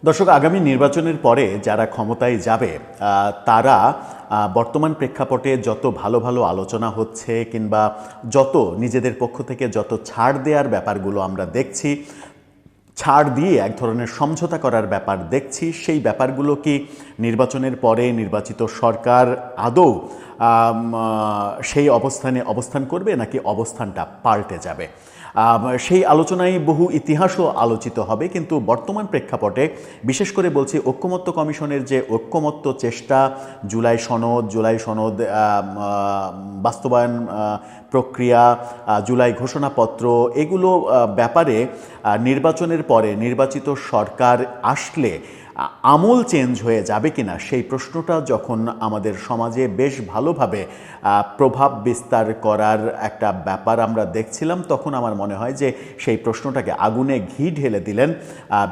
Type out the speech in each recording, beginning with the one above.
দর্শক, আগামী নির্বাচনের পরে যারা ক্ষমতায় যাবে তারা বর্তমান প্রেক্ষাপটে যত ভালো ভালো আলোচনা হচ্ছে কিংবা যত নিজেদের পক্ষ থেকে যত ছাড় দেওয়ার ব্যাপারগুলো আমরা দেখছি, ছাড় দিয়ে এক ধরনের সমঝোতা করার ব্যাপার দেখছি, সেই ব্যাপারগুলো কি নির্বাচনের পরে নির্বাচিত সরকার আদৌ সেই অবস্থান করবে নাকি অবস্থানটা পাল্টে যাবে? সেই আলোচনায় বহু ইতিহাসও আলোচিত হবে, কিন্তু বর্তমান প্রেক্ষাপটে বিশেষ করে বলছি ঐক্যমত্য কমিশনের যে ঐক্যমত্য চেষ্টা, জুলাই সনদ বাস্তবায়ন প্রক্রিয়া, জুলাই ঘোষণাপত্র, এগুলো ব্যাপারে নির্বাচনের পরে নির্বাচিত সরকার আসলে আমূল চেঞ্জ হয়ে যাবে কিনা সেই প্রশ্নটা যখন আমাদের সমাজে বেশ ভালোভাবে প্রভাব বিস্তার করার একটা ব্যাপার আমরা দেখছিলাম, তখন আমার মনে হয় যে সেই প্রশ্নটাকে আগুনে ঘি ঢেলে দিলেন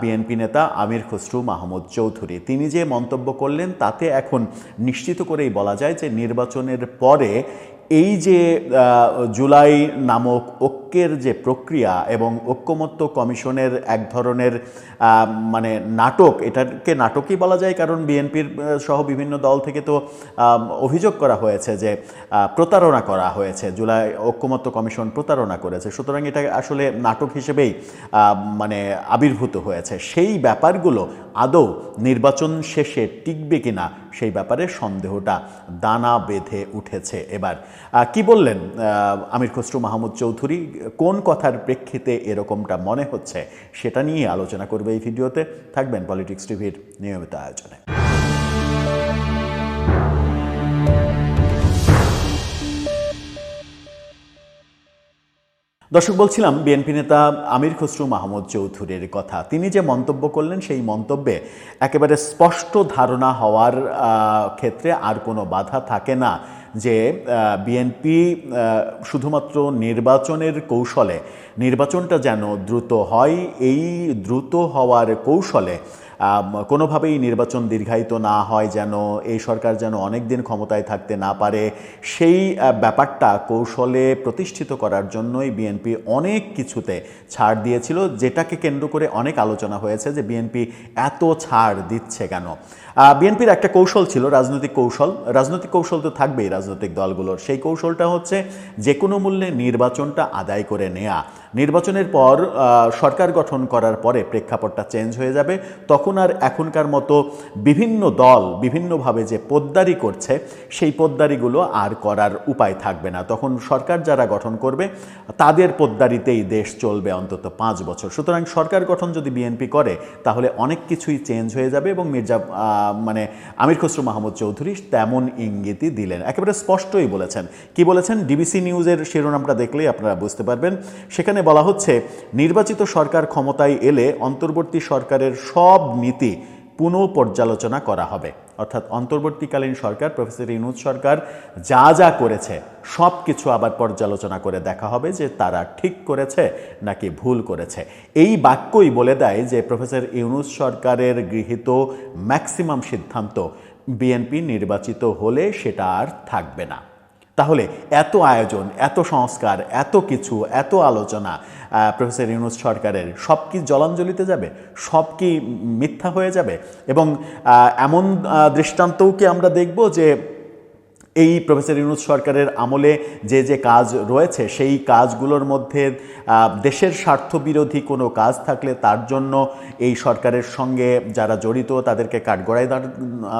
বিএনপি নেতা আমির খসরু মাহমুদ চৌধুরী। তিনি যে মন্তব্য করলেন তাতে এখন নিশ্চিত করেই বলা যায় যে নির্বাচনের পরে এই যে জুলাই নামক ঐক্যের যে প্রক্রিয়া এবং ঐক্যমত্য কমিশনের এক ধরনের মানে নাটক, এটাকে নাটকই বলা যায়, কারণ বিএনপির সহ বিভিন্ন দল থেকে তো অভিযোগ করা হয়েছে যে প্রতারণা করা হয়েছে, জুলাই ঐক্যমত্য কমিশন প্রতারণা করেছে, সুতরাং এটা আসলে নাটক হিসেবেই মানে আবির্ভূত হয়েছে। সেই ব্যাপারগুলো আদৌ নির্বাচন শেষে টিকবে কিনা সেই ব্যাপারে সন্দেহটা দানা বেঁধে উঠেছে। এবার কি বললেন আমির খসরু মাহমুদ চৌধুরী, কোন কথার প্রেক্ষিতে এরকমটা মনে হচ্ছে, সেটা নিয়ে আলোচনা করবে এই ভিডিওতে। থাকবেন পলিটিক্স টিভির নিয়মিত আয়োজনে। দর্শক, বলছিলাম বিএনপি নেতা আমির খসরু মাহমুদ চৌধুরীর কথা। তিনি যে মন্তব্য করলেন সেই মন্তব্যে একেবারে স্পষ্ট ধারণা হওয়ার ক্ষেত্রে আর কোনো বাধা থাকে না যে বিএনপি শুধুমাত্র নির্বাচনের কৌশলে, নির্বাচনটা যেন দ্রুত হয়, এই দ্রুত হওয়ার কৌশলে কোনোভাবেই নির্বাচন দীর্ঘায়িত না হয়, যেন এই সরকার যেন অনেক দিন ক্ষমতায় থাকতে না পারে, সেই ব্যাপারটা কৌশলে প্রতিষ্ঠিত করার জন্যই বিএনপি অনেক কিছুতে ছাড় দিয়েছিল, যেটাকে কেন্দ্র করে অনেক আলোচনা হয়েছে যে বিএনপি এত ছাড় দিচ্ছে কেন। বিএনপির একটা কৌশল ছিল, রাজনৈতিক কৌশল তো থাকবেই রাজনৈতিক দলগুলোর। সেই কৌশলটা হচ্ছে যে কোনো মূল্যে নির্বাচনটা আদায় করে নেয়া। নির্বাচনের পর সরকার গঠন করার পরে প্রেক্ষাপটটা চেঞ্জ হয়ে যাবে, তখন আর এখনকার মতো বিভিন্ন দল বিভিন্নভাবে যে পোদ্দারি করছে সেই পোদ্দারিগুলো আর করার উপায় থাকবে না। তখন সরকার যারা গঠন করবে তাদের পোদ্দারিতেই দেশ চলবে অন্তত 5 বছর। সুতরাং সরকার গঠন যদি বিএনপি করে তাহলে অনেক কিছুই চেঞ্জ হয়ে যাবে, এবং মানে আমির খসরু মাহমুদ চৌধুরী তেমন ইঙ্গিতই দিলেন, একেবারে স্পষ্টই বলেছেন। কি বলেছেন? ডিবিসি নিউজের শিরোনামটা দেখলেই আপনারা বুঝতে পারবেন। সেখানে বলা হচ্ছে, নির্বাচিত সরকার ক্ষমতায় এলে অন্তর্বর্তী সরকারের সব নীতি পুনঃ পর্যালোচনা করা হবে। অর্থাৎ অন্তর্বর্তীকালীন সরকার, প্রফেসর ইউনূস সরকার যা যা করেছে সব কিছু আবার পর্যালোচনা করে দেখা হবে যে তারা ঠিক করেছে নাকি ভুল করেছে। এই বাক্যই বলে দেয় যে প্রফেসর ইউনূস সরকারের গৃহীত ম্যাক্সিমাম সিদ্ধান্ত বিএনপি নির্বাচিত হলে সেটা আর থাকবে না। তাহলে এত আয়োজন, এত সংস্কার, এত কিছু, এত আলোচনা প্রফেসর ইউনূস সরকারের, সব কি জলাঞ্জলিতে যাবে? সব কি মিথ্যা হয়ে যাবে? এবং এমন দৃষ্টান্তও কি আমরা দেখব যে এই প্রফেসর ইউনূস সরকারের আমলে যে যে কাজ রয়েছে সেই কাজগুলোর মধ্যে দেশের স্বার্থবিরোধী কোনো কাজ থাকলে তার জন্য এই সরকারের সঙ্গে যারা জড়িত তাদেরকে কাঠগড়ায়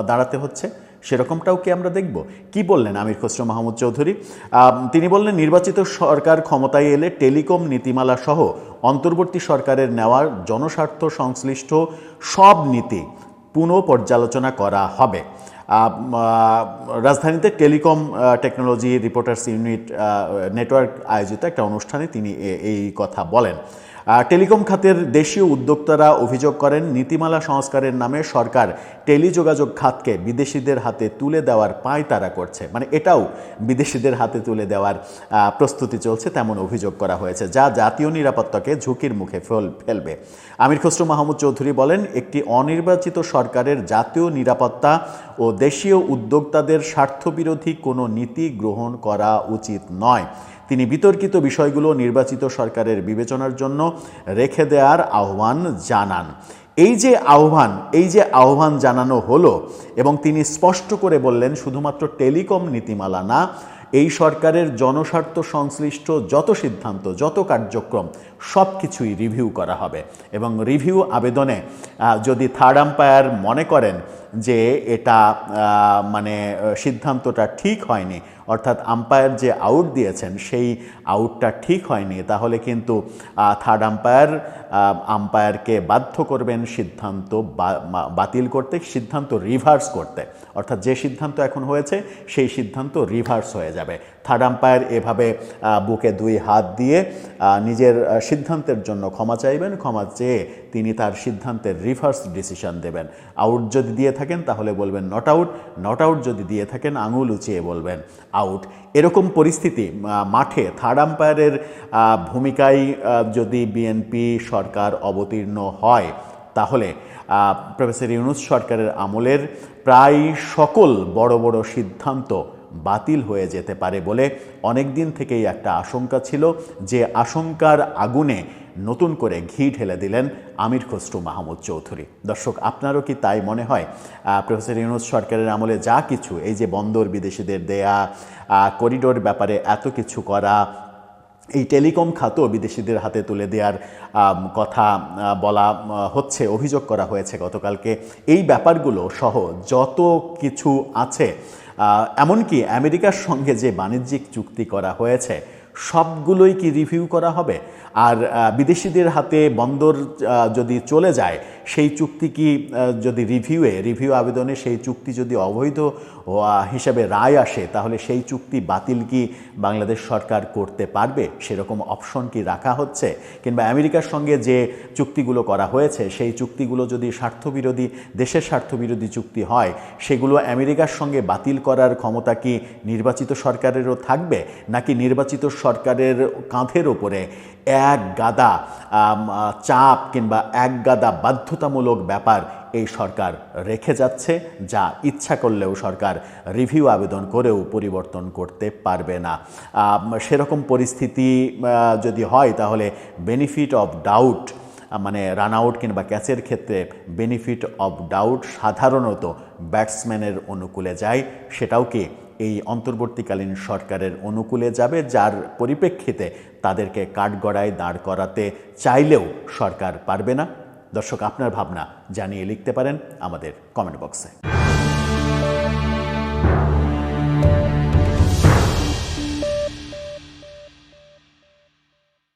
দাঁড়াতে হচ্ছে? সেরকমটাও কি আমরা দেখব? কি বললেন আমির খসরু মাহমুদ চৌধুরী? তিনি বললেন, নির্বাচিত সরকার ক্ষমতায় এলে টেলিকম নীতিমালা সহ অন্তর্বর্তী সরকারের নেওয়ার জনস্বার্থ সংশ্লিষ্ট সব নীতি পুনঃ পর্যালোচনা করা হবে। রাজধানীতে telecom technology reporters unit network আয়োজিত একটা অনুষ্ঠানে তিনি এই কথা বলেন। টেলিকম খাতের দেশীয় উদ্যোক্তারা অভিযোগ করেন, নীতিমালা সংস্কারের নামে সরকার টেলিযোগাযোগ খাতকে বিদেশিদের হাতে তুলে দেওয়ার পায়তারা করছে। মানে এটাও বিদেশিদের হাতে তুলে দেওয়ার প্রস্তুতি চলছে, তেমন অভিযোগ করা হয়েছে, যা জাতীয় নিরাপত্তাকে ঝুঁকির মুখে ফেলবে। আমির খসরু মাহমুদ চৌধুরী বলেন, একটি অনির্বাচিত সরকারের জাতীয় নিরাপত্তা ও দেশীয় উদ্যোক্তাদের স্বার্থবিরোধী কোনো নীতি গ্রহণ করা উচিত নয়। তিনি বিতর্কিত বিষয়গুলো নির্বাচিত সরকারের বিবেচনার জন্য রেখে দেওয়ার আহ্বান জানান। এই যে আহ্বান জানানো হলো এবং তিনি স্পষ্ট করে বললেন শুধুমাত্র টেলিকম নীতিমালা না, এই সরকারের জনস্বার্থ সংশ্লিষ্ট যত সিদ্ধান্ত, যত কার্যক্রম সব কিছুই রিভিউ করা হবে এবং রিভিউ আবেদনে যদি থার্ড আম্পায়ার মনে করেন যে এটা মানে সিদ্ধান্তটা ঠিক হয়নি, অর্থাৎ আম্পায়ার যে আউট দিয়েছেন সেই আউটটা ঠিক হয়নি, তাহলে কিন্তু থার্ড আম্পায়ারকে বাধ্য করবেন সিদ্ধান্ত বাতিল করতে, সিদ্ধান্ত রিভার্স করতে। অর্থাৎ যে সিদ্ধান্ত এখন হয়েছে সেই সিদ্ধান্ত রিভার্স হয়ে যাবে। থার্ড আম্পায়ার এভাবে বুকে 2 হাত দিয়ে নিজের সিদ্ধান্তের জন্য ক্ষমা চাইবেন, ক্ষমা চেয়ে তিনি তার সিদ্ধান্তের রিভার্স ডিসিশন দেবেন। আউট যদি দিয়ে থাকেন তাহলে বলবেন নট আউট, নট আউট যদি দিয়ে থাকেন আঙুল উঁচিয়ে বলবেন আউট। এরকম পরিস্থিতি মাঠে থার্ড আম্পায়ারের ভূমিকায় যদি বিএনপি সরকার অবতীর্ণ হয় তাহলে প্রফেসর ইউনূস সরকারের আমলের প্রায় সকল বড় বড় সিদ্ধান্ত বাতিল হয়ে যেতে পারে বলে অনেক দিন থেকেই একটা আশঙ্কা ছিল, যে আশঙ্কার আগুনে নতুন করে ঘি ঢেলে দিলেন আমির খসরু মাহমুদ চৌধুরী। দর্শক, আপনারও কি তাই মনে হয়? প্রফেসর ইউনূস সরকারের আমলে যা কিছু, এই যে বন্দর বিদেশিদের দেয়া, করিডোর ব্যাপারে এত কিছু করা, এই টেলিকম খাতও বিদেশিদের হাতে তুলে দেওয়ার কথা বলা হচ্ছে, অভিযোগ করা হয়েছে গতকালকে, এই ব্যাপারগুলো সহ যত কিছু আছে, এমনকি আমেরিকার সঙ্গে যে বাণিজ্যিক চুক্তি করা হয়েছে সবগুলোই কি রিভিউ করা হবে? আর বিদেশিদের হাতে বন্দর যদি চলে যায় সেই চুক্তি কি যদি রিভিউ আবেদনে সেই চুক্তি যদি অবৈধ হিসাবে রায় আসে তাহলে সেই চুক্তি বাতিল কি বাংলাদেশ সরকার করতে পারবে? সেরকম অপশন কি রাখা হচ্ছে? কিংবা আমেরিকার সঙ্গে যে চুক্তিগুলো করা হয়েছে সেই চুক্তিগুলো যদি দেশের স্বার্থবিরোধী চুক্তি হয় সেগুলো আমেরিকার সঙ্গে বাতিল করার ক্ষমতা কি নির্বাচিত সরকারেরও থাকবে? নাকি নির্বাচিত সরকারের কাঁধের ওপরে এক গাদা চাপ কিংবা এক গাদা বাধ্যতামূলক ব্যাপার এই সরকার রেখে যাচ্ছে, যা ইচ্ছা করলেও সরকার রিভিউ আবেদন করেও পরিবর্তন করতে পারবে না? সেরকম পরিস্থিতি যদি হয় তাহলে বেনিফিট অফ ডাউট, মানে রান আউট কিংবা ক্যাচের ক্ষেত্রে বেনিফিট অফ ডাউট সাধারণত ব্যাটসম্যানের অনুকূলে যায়, সেটাও কি এই অন্তর্বর্তীকালীন সরকারের অনুকূলে যাবে, যার পরিপ্রেক্ষিতে তাদেরকে কাঠগড়ায় দাঁড় করাতে চাইলেও সরকার পারবে না? দর্শক, আপনার ভাবনা জানিয়ে লিখতে পারেন আমাদের কমেন্ট বক্সে।